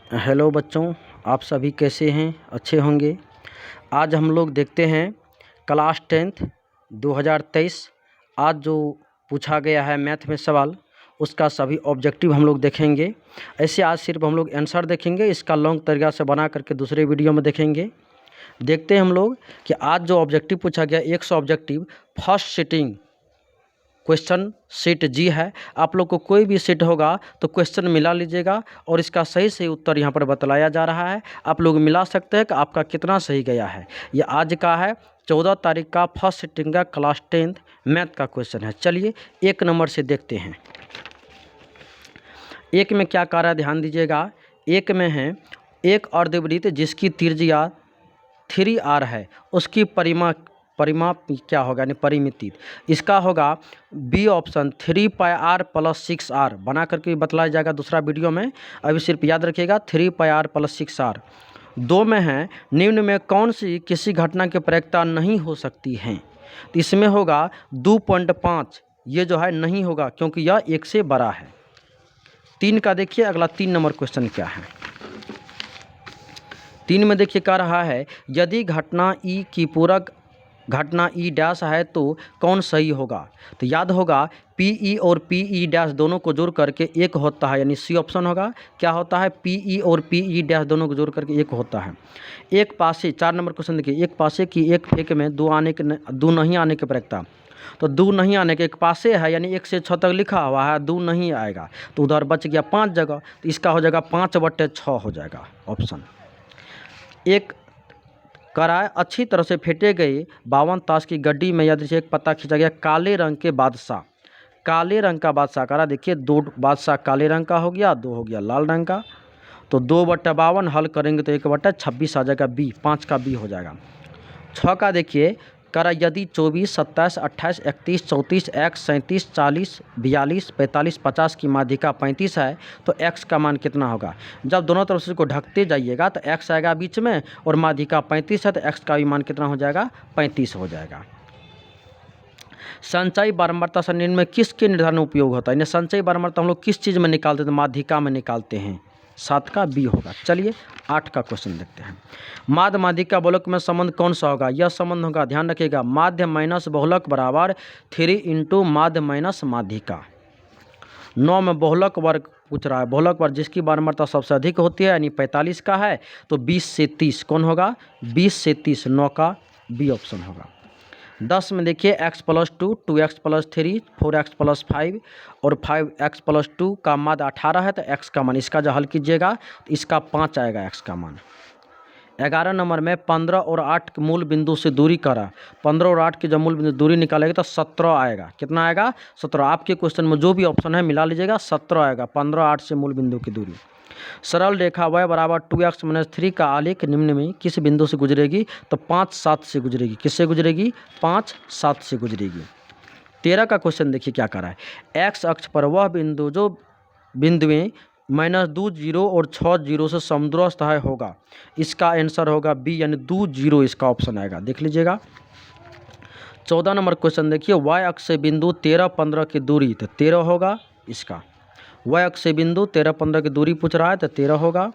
Hello बच्चों, आप सभी कैसे हैं? अच्छे होंगे। आज हम लोग देखते हैं क्लास 10th 2023। आज जो पूछा गया है मैथ में सवाल, उसका सभी ऑब्जेक्टिव हम लोग देखेंगे। ऐसे आज सिर्फ हम लोग आंसर देखेंगे, इसका लॉन्ग तरीका से बना करके दूसरे वीडियो में देखेंगे। देखते हैं हम लोग कि आज जो ऑब्जेक्टिव पूछा गया 100 ऑब्जेक्टिव फर्स्ट सिटिंग क्वेश्चन सीट जी है। आप लोग को कोई भी सीट होगा तो क्वेश्चन मिला लीजिएगा और इसका सही सही उत्तर यहाँ पर बतलाया जा रहा है। आप लोग मिला सकते हैं कि आपका कितना सही गया है। ये आज का है 14 तारीख का फर्स्ट सिटिंग का क्लास 10th मैथ का क्वेश्चन है। चलिए 1 नंबर से देखते हैं। 1 में क्या कार्य, ध्यान दीजिएगा। 1 में है एक अर्धवृत्त जिसकी त्रिज्या 3r है, उसकी परिमाप क्या होगा, यानी परिमिति। इसका होगा बी ऑप्शन 3πr + 6r। बना करके बतलाया जाएगा दूसरा वीडियो में, अभी सिर्फ याद रखिएगा 3πr + 6r। 2 में है निम्न में कौन सी किसी घटना की प्रायिकता नहीं हो सकती है। तो इसमें होगा 2.5, ये जो है नहीं होगा क्योंकि यह 1 से बड़ा है। 3 का देखिए अगला 3 नंबर क्वेश्चन क्या है। 3 में देखिए कह रहा है यदि घटना ई की पूरक घटना ई डैश है तो कौन सही होगा। तो याद होगा पी ई और पी ई डैश दोनों को जोड़ करके एक होता है, यानी सी ऑप्शन होगा। क्या होता है, पी ई और पी ई डैश दोनों को जोड़ करके एक होता है। एक पासे 4 नंबर क्वेश्चन देखिए, एक पासे की एक फेंक में दो नहीं आने की प्रायिकता। तो 2 नहीं आने के, एक पासे है यानी 1 से 6 तक लिखा हुआ है, 2 नहीं आएगा तो उधर बच गया 5 जगह, तो इसका हो जाएगा 5/6 हो जाएगा ऑप्शन। एक कराए अच्छी तरह से फेंटे गए 52 ताश की गड्डी में यदि एक पत्ता खींचा गया काले रंग के बादशाह। काले रंग का बादशाह करा, देखिए 2 बादशाह काले रंग का हो गया, 2 हो गया लाल रंग का। तो 2/52 हल करेंगे तो 1/26 आ जाएगा, बी 5 का बी हो जाएगा। 6 का देखिए करा यदि 24, 27, 28, 31, 34, x 37, 40, 42, 45, 50 की माध्यिका 35 है तो x का मान कितना होगा। जब दोनों तरफ से इसको ढकते जाइएगा तो x आएगा बीच में और माध्यिका 35 है तो x का भी मान कितना हो जाएगा, 35 हो जाएगा। संचयी बारंबारता सरणी में किसके निर्धारण में उपयोग होता है। यानी संचयी बारंबारता हम लोग किस चीज़ में निकालते हैं, तो माध्यिका में निकालते हैं। 7 का बी होगा। चलिए 8 का क्वेश्चन देखते हैं। माध्य माध्यिका बहुलक में संबंध कौन सा होगा। यह संबंध होगा, ध्यान रखिएगा, माध्य माइनस बहुलक बराबर 3 × माध्य माइनस माध्यिका। 9 में बहुलक वर्ग पूछ रहा है। बहुलक वर्ग जिसकी बारंबारता सबसे अधिक होती है यानी 45 का है तो 20 से 30 कौन होगा, 20 से 30, 9 का बी ऑप्शन होगा। 10 में देखिए x + 2, 2x + 3, 4x + 5 और 5x + 2 का माध्य 18 है तो x का मान, इसका जो हल कीजिएगा तो इसका 5 आएगा x का मान। 11 नंबर में 15 और 8 के मूल बिंदु से दूरी करा। 15 और 8 की जब मूल बिंदु दूरी निकालेगा तो 17 आएगा। कितना आएगा, 17। आपके क्वेश्चन में जो भी ऑप्शन है मिला लीजिएगा, 17 आएगा। 15 8 से मूल बिंदु की दूरी। सरल रेखा y बराबर 2x - 3 का आलेख निम्न में किस बिंदु से गुजरेगी। तो 5 7 से गुजरेगी। किससे गुजरेगी, 5 7 से गुजरेगी। 13 का क्वेश्चन देखिए क्या कर रहा है। x अक्ष पर वह बिंदु जो बिंदुएं -2 0 और 6 0 से समदूरस्थ है होगा। इसका आंसर होगा बी, यानी 2 0 इसका ऑप्शन आएगा, देख लीजिएगा। 14 नंबर क्वेश्चन देखिए, y अक्ष से बिंदु 13 15 की दूरी, तो 13 होगा इसका। y अक्ष से बिंदु 13 15 की दूरी पूछ रहा है तो 13 होगा।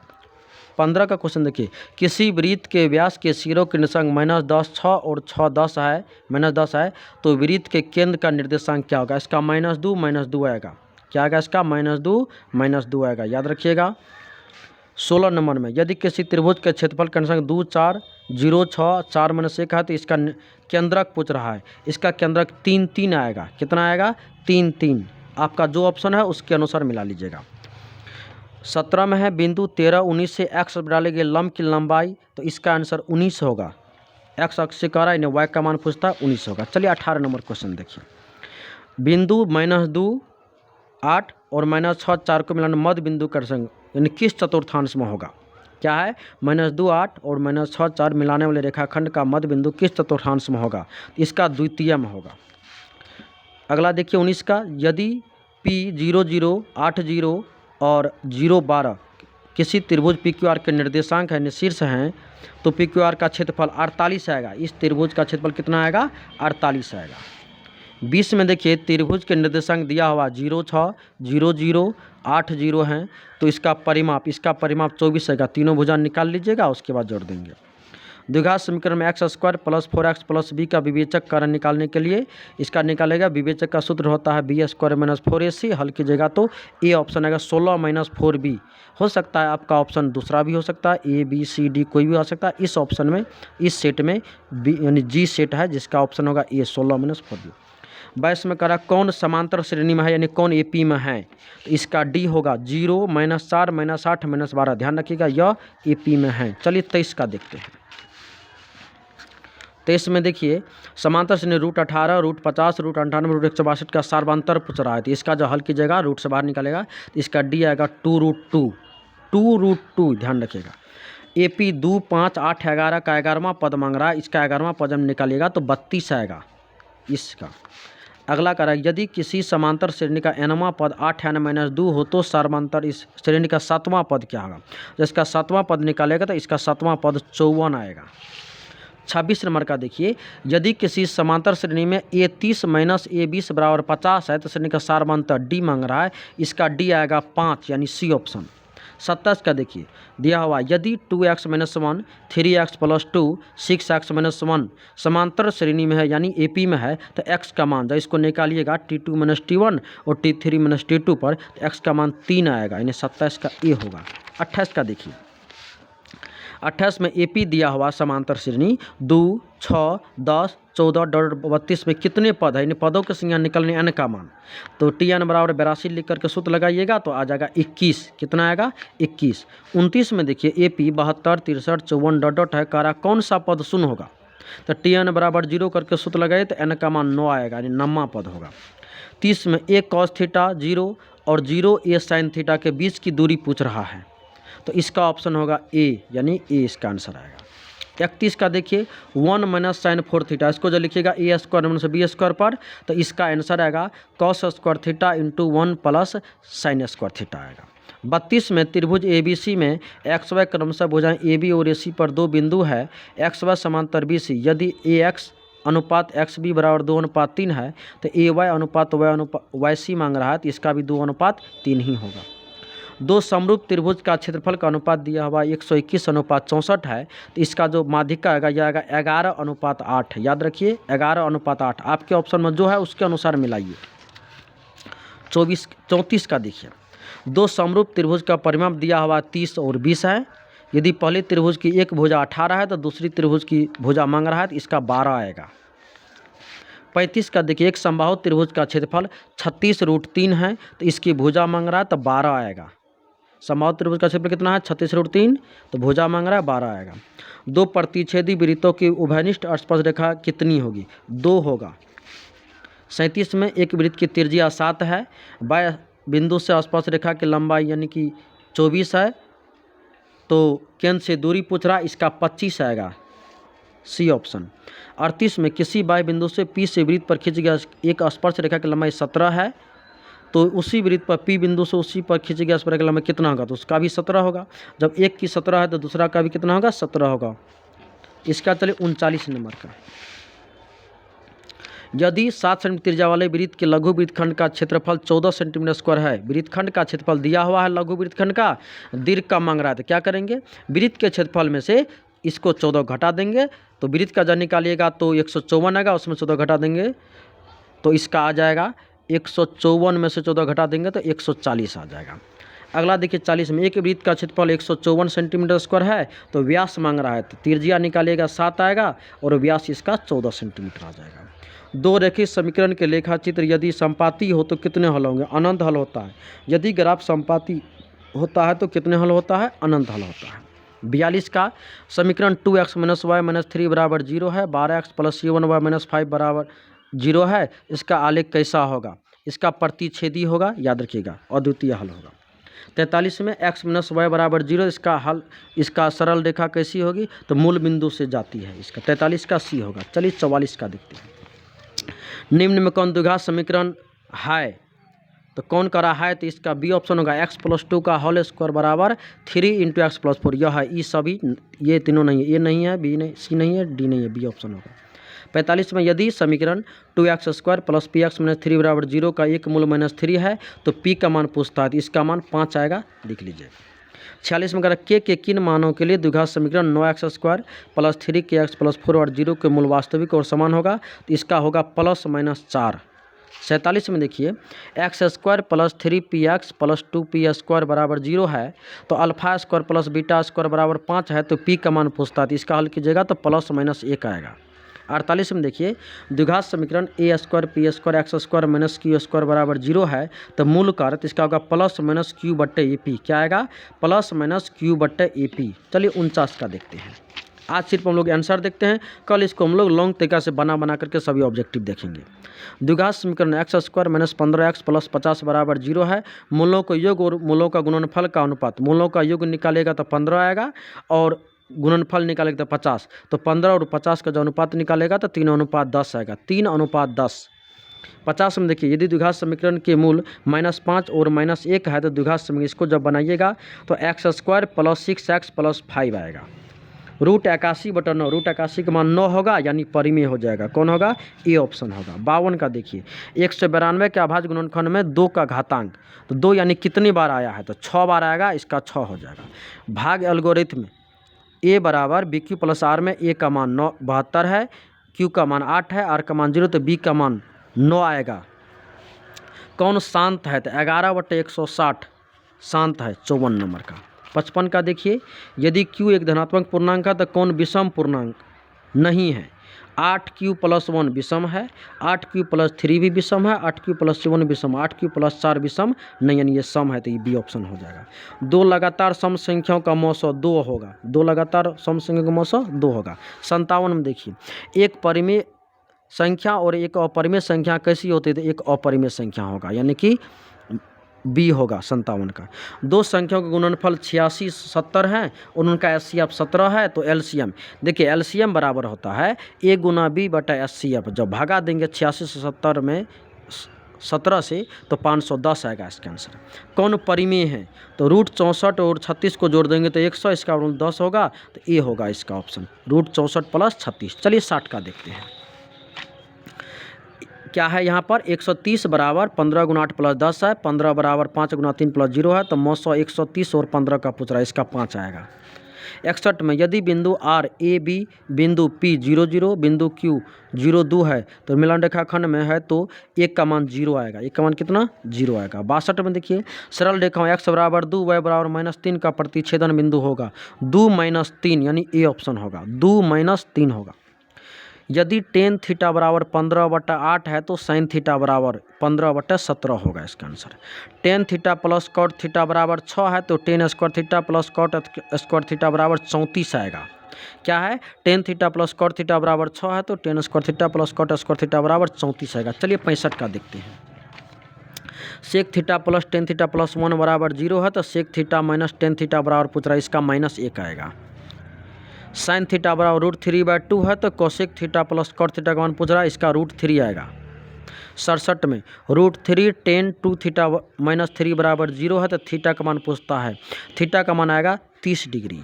15 का क्वेश्चन देखिए, किसी वृत्त के व्यास के सिरों के निर्देशांक -10 6 और 6 10 है, -10 है तो वृत्त के केंद्र का निर्देशांक क्या होगा। इसका -2 आएगा। क्या आएगा इसका, -2 आएगा, याद रखिएगा। 16 नंबर में यदि किसी त्रिभुज के क्षेत्रफल का निर्देशांक 2 4 0 6 4 -1 है तो इसका केंद्रक पूछ रहा है। इसका केंद्रक 3 3 आएगा। कितना आएगा, 3 3। आपका जो ऑप्शन है उसके अनुसार मिला लीजिएगा। 17 में है बिंदु 13 19 से x डाले गए लंब की लंबाई, तो इसका आंसर 19 होगा। x अक्ष से कह रहा है, इन्हें y का मान पूछता है, 19 होगा। चलिए 18 नंबर क्वेश्चन देखिए। बिंदु -2 8 और -6 4 को मिलाना मध्य बिंदु का संग यानी किस चतुर्थांश में होगा। क्या है, -2 8 और -6 4 मिलाने वाले रेखाखंड का मध्य बिंदु किस चतुर्थांश में होगा। इसका द्वितीय में होगा। अगला देखिए 19 का, यदि P 0 0 8 0 और 0 12 किसी त्रिभुज PQR के निर्देशांक है, शीर्ष हैं, तो PQR का क्षेत्रफल 48 आएगा। इस त्रिभुज का क्षेत्रफल कितना आएगा, 48 आएगा। 20 में देखिए त्रिभुज के निर्देशांक दिया हुआ 0, 6, 0, 0, 8, 0 हैं। तो इसका परिमाप 24 आएगा। तीनों भुजा निकाल लीजिएगा, उसके बाद जोड़ देंगे। द्विघात समीकरण में x² + 4x + b का विवेचक कारण निकालने के लिए इसका निकालेगा। विवेचक का सूत्र होता है b² - 4ac। हल कीजिएगा तो ए ऑप्शन आएगा 16 - 4b। हो सकता है आपका ऑप्शन दूसरा भी हो सकता है, ए बी सी डी कोई भी हो सकता है। इस ऑप्शन में, इस सेट में बी यानी जी सेट है, जिसका ऑप्शन होगा ए 16 - 4b। 22 में करा कौन समांतर श्रेणी में है, यानी कौन एपी में है। तो इसका डी होगा 0, -4, -8, -12। ध्यान रखिएगा यह एपी में है। चलिए 23 का देखते हैं। 23 में देखिए समांतर श्रेणी √18, √50, √98, √162 का सार्वंतर पूछ रहा है। तो इसका जो हल कीजिएगा, रूट से बाहर निकालेगा तो इसका डी आएगा 2√2। ध्यान रखिएगा। एपी 2, 5, 8, 11 का 11वां पद मांग रहा है। इसका 11वां पद हम निकालिएगा तो 32 आएगा इसका। अगला करा यदि किसी समांतर श्रेणी का nवां पद 8n-2 हो तो समांतर इस श्रेणी का 7वां पद क्या होगा। जिसका 7वां पद निकालेगा तो इसका 7वां पद 54 आएगा। 26 नंबर का देखिए यदि किसी समांतर श्रेणी में A30 - A20 = 50 है तो श्रेणी का सार्वंतर डी मांग रहा है। इसका डी आएगा 5 यानी सी ऑप्शन। 27 का देखिए दिया हुआ यदि 2x - 1, 3x + 2, 6x - 1 समांतर श्रेणी में है यानी एपी में है तो x का मान जब इसको निकालिएगा T2 - T1 और T3 - T2 पर तो x का मान 3 आएगा, यानी 27 का ए होगा। 28 का देखिए 28 में एपी दिया हुआ समांतर श्रेणी 2, 6, 10, 14, 32 में कितने पद है, इन पदों के संख्या निकलने n का मान। तो Tn = 82 लिख करके सूत्र लगाइएगा तो आ जाएगा 21। कितना आएगा 21। 29 में देखिए एपी 72, 63, 54 है। कारा कौन सा पद शून्य होगा। तो Tn = 0 करके सूत्र लगाइए तो n का मान 9 आएगा, यानी 9वां पद होगा। 30 में a cos θ 0 और 0 a sin θ के बीच की दूरी पूछ रहा है। तो इसका ऑप्शन होगा ए, यानी ए इसका आंसर आएगा। 31 का देखिए 1 - sin 4θ। इसको जो लिखिएगा a² - b² पर तो इसका आंसर आएगा cos² θ × 1 + sin² θ आएगा। 32 में त्रिभुज ABC में XY क्रमशः भुजाएं AB और AC पर 2 बिंदु है। XY समांतर BC यदि AX अनुपात XB = 2:3 है तो AY अनुपात YC मांग रहा है तो इसका भी 2:3 ही होगा। 2 समरूप त्रिभुज का क्षेत्रफल का अनुपात दिया हुआ 121:64 है तो इसका जो माध्यिका आएगा यह आएगा 11:8। याद रखिए 11:8 आपके ऑप्शन में जो है उसके अनुसार मिलाइए। 34 का देखिए 2 समरूप त्रिभुज का परिमाप दिया हुआ 30 और 20 है। यदि पहले त्रिभुज की एक भुजा 18 है तो दूसरी त्रिभुज की भुजा मांग रहा है तो इसका 12 आएगा। 35 का देखिए एक समबाहु त्रिभुज का क्षेत्रफल 36√3 है तो इसकी भुजा मांग रहा है तो 12 आएगा। समबाहु त्रिभुज का क्षेत्रफल कितना है 36√3 तो भुजा मांग रहा है 12 आएगा। 2 प्रतिच्छेदी वृत्तों की उभयनिष्ठ स्पर्श रेखा कितनी होगी, 2 होगा। 37 में एक वृत्त की त्रिज्या 7 है, बाह्य बिंदु से स्पर्श रेखा की लंबाई यानी कि 24 है तो केंद्र से दूरी पूछ रहा है, इसका 25 आएगा, सी ऑप्शन। 38 में किसी बाह्य बिंदु से P से वृत्त पर खींची गया एक स्पर्श रेखा की लंबाई 17 है तो उसी वृत्त पर P बिंदु से उसी पर खींची गया स्पर्श रेखा की लंबाई कितना होगा, तो उसका भी 17 होगा। जब एक की 17 है तो दूसरा का भी कितना होगा, 17 होगा। इसका चलिए 39 नंबर का यदि 7 सेंटीमीटर त्रिज्या वाले वृत्त के लघु वृत्तखंड का क्षेत्रफल 14 सेंटीमीटर² है। वृत्तखंड का क्षेत्रफल दिया हुआ है लघु वृत्तखंड का, दीर्घ का मांग रहा है तो क्या करेंगे, वृत्त के क्षेत्रफल में से इसको 14 घटा देंगे तो वृत्त का जब निकालिएगा तो 154 आएगा, उसमें 14 घटा देंगे तो इसका आ जाएगा 154 में से 14 घटा देंगे तो 140 आ जाएगा। अगला देखिए 40 में एक वृत्त का क्षेत्रफल 154 सेंटीमीटर² है तो व्यास मांग रहा है तो त्रिज्या निकालिएगा 7 आएगा और व्यास इसका 14 सेंटीमीटर आ जाएगा। 2 रेखीय समीकरण के लेखा चित्र यदि समपाती हो तो कितने हल होंगे, अनंत हल होता है। यदि ग्राफ समपाती होता है तो कितने हल होता है, अनंत हल होता है। 42 का समीकरण 2x - y - 3 = 0 है, 12x + c1y - 5 = 0 है। इसका आलेख कैसा होगा, इसका प्रतिच्छेदी होगा, याद रखिएगा, अद्वितीय हल होगा। 43 में x - y = 0 इसका हल, इसका सरल रेखा कैसी होगी तो मूल बिंदु से जाती है, इसका 43 का सी होगा। चलिए 44 का देखते हैं। निम्न में कौन द्विघात समीकरण है, तो कौन करा है तो इसका बी ऑप्शन होगा x + 2 का होल स्क्वायर बराबर 3 × x + 4। यह है, ये सभी, ये तीनों नहीं है, ए नहीं है, बी नहीं, सी नहीं है, डी नहीं है, बी ऑप्शन होगा। 45 में यदि समीकरण 2x² प्लस px माइनस 3 बराबर 0 का एक मूल माइनस 3 है तो p का मान पूछता है, तो इसका मान 5 आएगा, लिख लीजिए। 46 में कह रहा के किन मानों के लिए द्विघात समीकरण 9x² प्लस 3kx प्लस 4 और 0 के मूल वास्तविक और समान होगा, तो इसका होगा +-4। 47 में देखिए x² plus 3px plus 2p² बराबर 0 है, तो α² प्लस β² बराबर 5 है, तो p का मान पूछता है, तो इसका हल कीजिएगा तो +-1 आएगा। 48 में देखिए द्विघात समीकरण a² p² x² minus q² बराबर 0 है, तो मूल कार्य तो इसका होगा +-q/AP। क्या आएगा? +-q/AP। चलिए 49 का देखते हैं। आज सिर्फ हम लोग आंसर देखते हैं, कल इसको हम लोग लॉन्ग तरीका से बना करके सभी ऑब्जेक्टिव देखेंगे। द्विघात समीकरण x² माइनस 15x प्लस 50 बराबर 0 है। मूलों को योग और मूलों का गुणनफल का अनुपात, मूलों का योग निकालेगा तो 15 आएगा और गुणनफल निकालेगा तो 50, तो 15 और 50 का जो अनुपात निकालेगा तो 3:10 आएगा, 3:10। 50 में देखिए यदि द्विघात समीकरण के मूल -5 और -1 है तो द्विघात समीकरण इसको जब बनाइएगा तो x² प्लस 6x प्लस 5 आएगा। √81/9, √81 का मान 9 होगा, यानी परिमेय हो जाएगा। कौन होगा? ए ऑप्शन होगा। 52 का देखिए 192 के अभाज्य गुणनखंड में 2 का घातांक, तो 2 यानी कितनी बार आया है? तो 6 बार आएगा, इसका 6 हो जाएगा। भाग एल्गोरिथम a बराबर BQ प्लस R में a का मान 72 है, Q का मान 8 है, R का मान 0, तो B का मान 9 आएगा। कौन शांत है? तो 11/160 शांत है, 54 नंबर का। 55 का देखिए यदि Q एक धनात्मक पूर्णांक है तो कौन विषम पूर्णांक नहीं है? 8Q प्लस 1 विषम है, 8Q प्लस 3 भी विषम है, 8Q प्लस 7 विषम, 8Q प्लस 4 विषम नहीं, यानी ये सम है, तो ये बी ऑप्शन हो जाएगा। 2 लगातार सम संख्याओं का मौसो 2 होगा, 2 लगातार सम संख्याओं का मौसो 2 होगा। 57 में देखिए एक परिमेय संख्या और एक अपरिमेय संख्या कैसी होती है? तो एक अपरिमेय संख्या होगा, यानी कि बी होगा 57 का। 2 संख्याओं का गुणनफल 86 70 है और उनका एचसीएफ 17 है, तो एलसीएम देखिए एलसीएम बराबर होता है a गुना बी बटा एचसीएफ। जब भागा देंगे 86 से 70 में 17 से तो 510 आएगा इसका आंसर। कौन परिमेय है? तो √64 और 36 को जोड़ देंगे तो 100, इसका 10 होगा, तो ए होगा इसका ऑप्शन, √64 प्लस 36। चलिए 60 का देखते हैं। क्या है यहाँ पर? 130 बराबर 15 गुना 8 प्लस 10 है, 15 बराबर 5 गुना 3 प्लस 0 है, तो 900 130 और 15 का पूछ रहा है, इसका 5 आएगा। 61 में यदि बिंदु R A B बिंदु P 0 0 बिंदु Q 0 2 है तो मिलन रेखाखंड में है, तो एक का मान 0 आएगा। एक का मान कितना? 0 आएगा। 62 में देखिए सरल रेखाओं x बराबर 2 y बराबर -3 का प्रतिच्छेदन बिंदु होगा, 2 - 3 यानी ए ऑप्शन होगा, 2 - 3 होगा। यदि tan थीटा बराबर 15/8 है तो sin थीटा बराबर 15/17 होगा इसका answer. tan theta plus cot theta बराबर 6 है, तो tan square theta plus cot square theta बराबर 34 आएगा। क्या है? tan theta plus cot theta बराबर 6 है, तो tan square theta plus cot square theta बराबर 34 आएगा। चलिए 65 का देखते हैं। sec theta plus tan theta plus 1 बराबर 0 है, तो sec theta minus tan theta बराबर पूछ रहा है, इसका -1 आएगा। साइन थीटा बराबर √3/2 है, तो cosec theta plus cot theta का मान पूछ रहा है, इसका √3 आएगा। 67 में √3 tan 2 थीटा -3 बराबर 0 है, तो थीटा का मान पूछता है, थीटा का मान आएगा 30 डिग्री।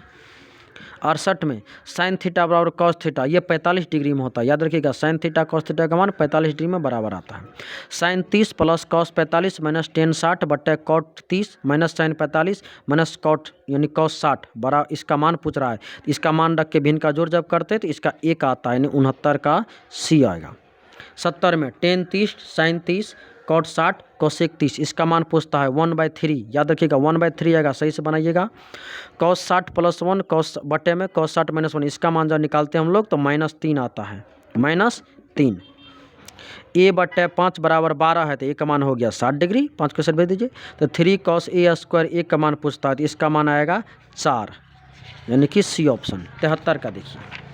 68 में साइन थीटा बराबर कॉस थीटा, ये 45 डिग्री में होता है, याद रखिएगा साइन थीटा कॉस थीटा का मान 45 डिग्री में बराबर आता है। Sine 30 plus cos 45 minus tan 60 बटे cot 30 minus sine 45 minus cot यानी कॉस 60 बड़ा, इसका मान पूछ रहा है। इसका मान रख के भिन्न का जोड़ जब करते हैं तो इसका 1 आता है, यानी 69 का सी आएगा। 70 में tan 30 साइन 30 कॉट 60 कोसेक 30, इसका मान पूछता है 1/3, याद रखिएगा 1/3 आएगा, सही से बनाइएगा। कॉस 60 प्लस 1 कॉस बटे में कॉस 60 माइनस 1, इसका मान जब निकालते हैं हम लोग तो -3 आता है, -3। a/5 बराबर 12 है, तो ए का मान हो गया 60 डिग्री, 5 के साथ भेज दीजिए। तो 3 cos a² ए का मान पूछता है, तो इसका मान आएगा 4, यानी कि सी ऑप्शन। 73 का देखिए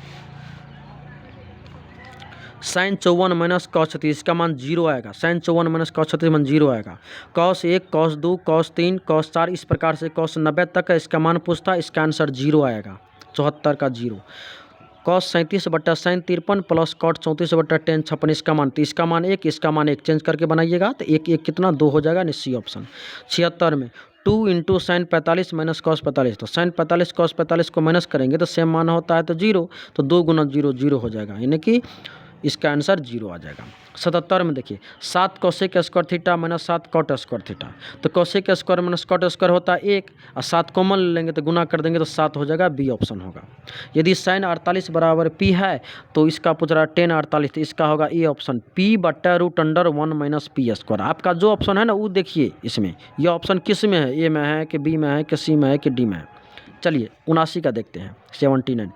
साइन 54 माइनस कॉस 36, इसका मान 0 आएगा। साइन 54 माइनस कॉस 36 मान 0 आएगा। कॉस 1 कॉस 2 कॉस 3 कॉस 4 इस प्रकार से कॉस 90 तक है, इसका मान पूछता है, इसका आंसर 0 आएगा, 74 का 0। कॉस 37 बटा साइन 53 प्लस कॉट 34 बटा tan 56, इसका मान, तो इसका मान 1 इसका मान 1 चेंज करके बनाइएगा, तो 1 1 कितना 2 हो जाएगा, सी ऑप्शन। 76 में 2 × साइन 45 माइनस कॉस 45, तो साइन 45 कॉस 45 को माइनस करेंगे तो सेम मान होता है तो 0, तो 2 × 0 0 हो जाएगा, यानी कि इसका आंसर 0 आ जाएगा। 77 में देखिए 7 cosec square theta minus 7 cot square theta, तो cosec square minus cot square होता है 1 और 7 कॉमन लेंगे तो गुना कर देंगे तो 7 हो जाएगा, बी ऑप्शन होगा। यदि साइन 48 बराबर पी है तो इसका पूछ रहा है टेन 48, तो इसका होगा ए ऑप्शन पी बट्टा root under 1 minus P square. आपका जो ऑप्शन है ना वो देखिए इसमें, यह ऑप्शन किस में है, ए में है कि बी में है कि सी में है कि डी में है। चलिए 79 का देखते हैं 79।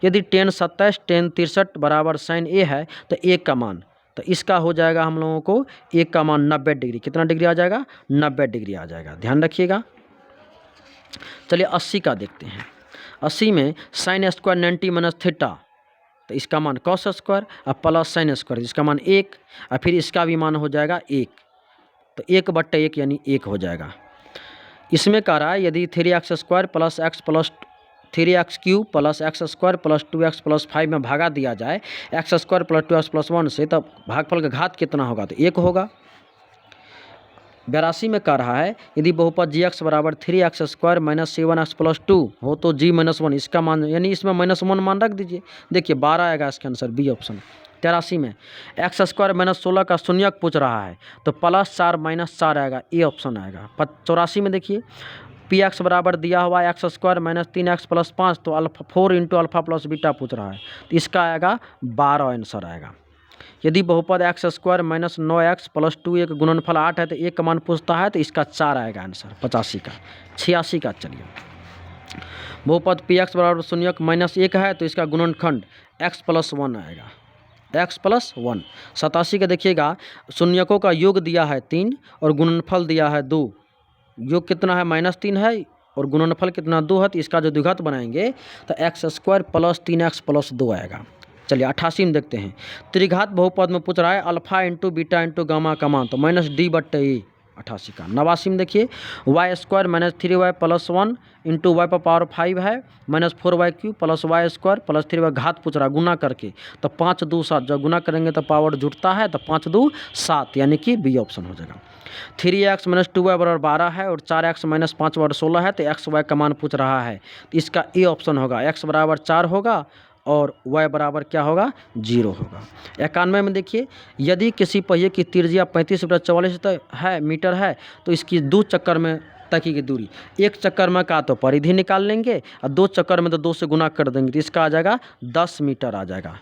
यदि टेन 27 टेन 63 बराबर साइन ए है तो ए का मान, तो इसका हो जाएगा हम लोगों को ए का मान 90 डिग्री, कितना डिग्री आ जाएगा, 90 डिग्री आ जाएगा, ध्यान रखिएगा। चलिए 80 का देखते हैं। 80 में साइन स्क्वायर 90 माइनस थीटा, तो इसका मान कॉस स्क्वायर और प्लस साइन स्क्वायर, इसका मान 1 और फिर इसका भी मान हो जाएगा 1, तो 1/1 यानी 1 हो जाएगा। इसमें कह रहा है यदि 3x square plus x plus 3x cube plus x square plus 2x plus 5 में भागा दिया जाए x square plus 2x plus 1 से, तब भागफल का घात कितना होगा, तो 1 होगा। 82 में कह रहा है यदि बहुपद gx बराबर 3x square minus 7x plus 2 हो तो g माइनस 1, इसका मान यानी इसमें -1 मान रख दीजिए, देखिए 12 आएगा इसका आंसर, बी ऑप्शन। 83 में एक्स स्क्वायर माइनस 16 का शून्यक पूछ रहा है तो +4 माइनस 4 आएगा, ए ऑप्शन आएगा। 84 में देखिए पी एक्स बराबर दिया हुआ x square minus 3x plus 5, तो alpha 4 into alpha plus beta पूछ रहा है, तो इसका आएगा 12 आंसर आएगा। यदि बहुपद x square minus 9x plus 2 एक गुणनफल 8 है तो एक का मान पूछता है, तो इसका 4 आएगा आंसर 85 का। 86 का चलिए बहुपद पी एक्स बराबर शून्यक माइनस 1 है तो इसका गुणनखंड x प्लस 1 आएगा, x प्लस 1। 87 का देखिएगा शून्यकों का योग दिया है 3 और गुणनफल दिया है 2, योग कितना है -3 है और गुणनफल कितना 2 है, तो इसका जो द्विघात बनाएंगे तो x square plus 3x plus 2 आएगा। चलिए 88 में देखते हैं त्रिघात बहुपद में पूछ रहा है alpha into beta into gamma का मान, तो -d/e 88 का। 89 में देखिए Y square minus 3y plus 1 into Y पर पावर 5 है minus 4y cube plus Y square plus 3y घात पूछ रहा है गुना करके, तो 5 2 7, जब गुना करेंगे तो पावर जुड़ता है, तो 5 2 7 यानी कि बी ऑप्शन हो जाएगा। 3x माइनस 2y बराबर 12 है और 4x माइनस 5 बराबर 16 है, तो एक्स वाई का मान पूछ रहा है, तो इसका ए ऑप्शन होगा, x बराबर 4 होगा और y बराबर क्या होगा, 0 होगा। 91 में देखिए यदि किसी पहिए की त्रिज्या 35/44 मीटर है तो इसकी 2 चक्कर में तकी की दूरी, एक चक्कर में का तो परिधि निकाल लेंगे और 2 चक्कर में तो 2 से गुना कर देंगे, तो इसका आ जाएगा 10 मीटर आ जाएगा।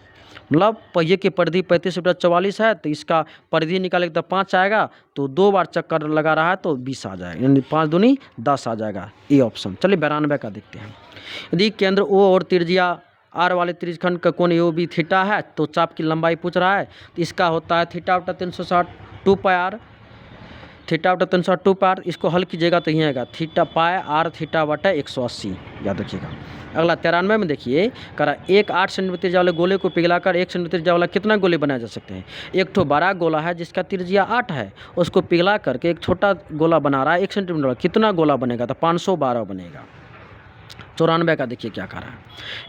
मतलब पहिए की परिधि 35/44 है तो इसका परिधि निकालेंगे तो 5 आएगा, तो 2 बार चक्कर लगा रहा है तो 20 आ जाएगा, यानी 5 दूनी 10 आ जाएगा, ए ऑप्शन। चलिए 92 का देखते हैं। यदि केंद्र ओ और त्रिज्या आर वाले त्रिज्यखंड का कोण ओ बी थीटा है तो चाप की लंबाई पूछ रहा है, तो इसका होता है थीटा बटा 360 2 पाई आर, थीटा बटा 360 2 पाई आर, इसको हल कीजिएगा तो यही आएगा थीटा पाई आर थीटा बटा 180, याद रखिएगा। अगला 93 में देखिए करा एक 8 सेंटीमीटर त्रिज्या वाले गोले को पिघलाकर 1 सेंटीमीटर त्रिज्या वाला कितना गोले बनाए जा सकते हैं। एक ठो बड़ा गोला है जिसका त्रिज्या 8 है, उसको पिघला करके एक छोटा गोला बना रहा है 1 सेंटीमीटर वाला, कितना गोला बनेगा, तो 512 बनेगा। 94 का देखिए क्या कह रहा है,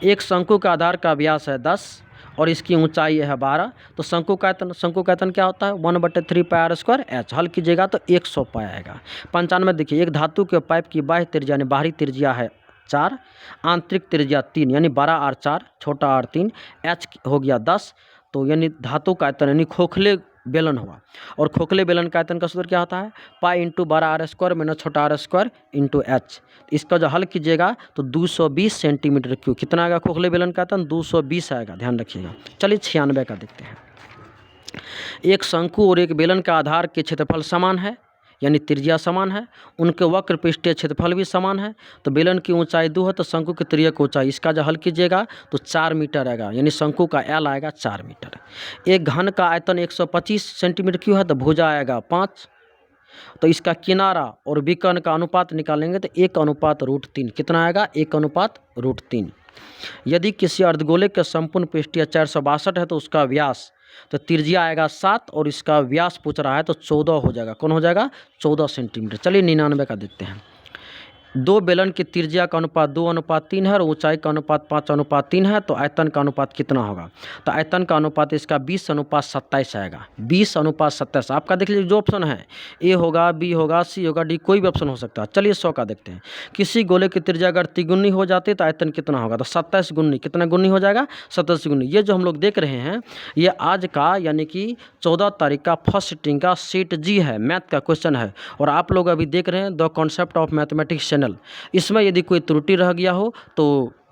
एक शंकु का आधार का व्यास है 10 और इसकी ऊंचाई है 12, तो शंकु का आयतन क्या होता है 1/3 पाई आर स्क्वायर एच, हल कीजिएगा तो 100 पाई आएगा। 95 देखिए एक धातु के पाइप की बाह्य त्रिज्या यानी बाहरी त्रिज्या है 4, आंतरिक त्रिज्या 3 यानी बड़ा आर 4 छोटा आर 3, एच हो गया 10, तो यानी धातु का आयतन यानी खोखले बेलन हुआ, और खोखले बेलन का आयतन का सूत्र क्या होता है पाई इंटू बड़ा आर स्क्वायर माइनस छोटा आर स्क्वायर इंटू एच। इसका जो हल कीजिएगा तो 220 सेंटीमीटर क्यूब, कितना आएगा खोखले बेलन का आयतन 220 आएगा, ध्यान रखिएगा। चलिए 96 का देखते हैं। एक शंकु और एक बेलन का आधार के क्षेत्रफल समान है यानी त्रिज्या समान है, उनके वक्र पृष्ठीय क्षेत्रफल भी समान है, तो बेलन की ऊंचाई 2 है तो शंकु की त्रिज्या ऊंचाई, इसका जो हल कीजिएगा तो 4 मीटर आएगा, यानी शंकु का एल आएगा 4 मीटर। एक घन का आयतन 125 सेंटीमीटर क्यूब है तो भुजा आएगा 5, तो इसका किनारा और विकर्ण का अनुपात निकालेंगे तो 1:3, कितना आएगा 1:3। यदि किसी अर्धगोले के संपूर्ण पृष्ठीय 462 है तो उसका व्यास, तो त्रिज्या आएगा 7 और इसका व्यास पूछ रहा है तो 14 हो जाएगा, कौन हो जाएगा 14 सेंटीमीटर। चलिए 99 का देखते हैं। दो बेलन की त्रिज्या का अनुपात 2:3 है और ऊंचाई का अनुपात 5:3 है, तो आयतन का अनुपात कितना होगा? तो आयतन का अनुपात इसका 20:27 आएगा। 20:27 आपका देख लीजिए, जो ऑप्शन है ए होगा, बी होगा, सी होगा, डी, कोई भी ऑप्शन हो सकता है। चलिए 100 का देखते हैं। किसी गोले की त्रिज्या अगर तिगुनी हो जाती है तो आयतन कितना होगा? तो 27 गुनी, कितना गुनी हो जाएगा? 27 गुनी। ये जो हम लोग देख रहे हैं ये आज का यानी कि 14 तारीख का फर्स्ट सिटिंग का सेट जी है, मैथ का क्वेश्चन है। और आप लोग अभी देख रहे हैं the concept of mathematics channel. इसमें यदि कोई त्रुटि रह गया हो तो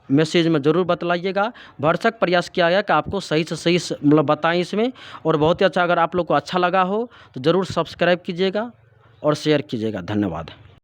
मैसेज में ज़रूर बतलाइएगा। भरसक प्रयास किया गया कि आपको सही से सही मतलब बताएं इसमें। और बहुत ही अच्छा, अगर आप लोग को अच्छा लगा हो तो ज़रूर सब्सक्राइब कीजिएगा और शेयर कीजिएगा। धन्यवाद।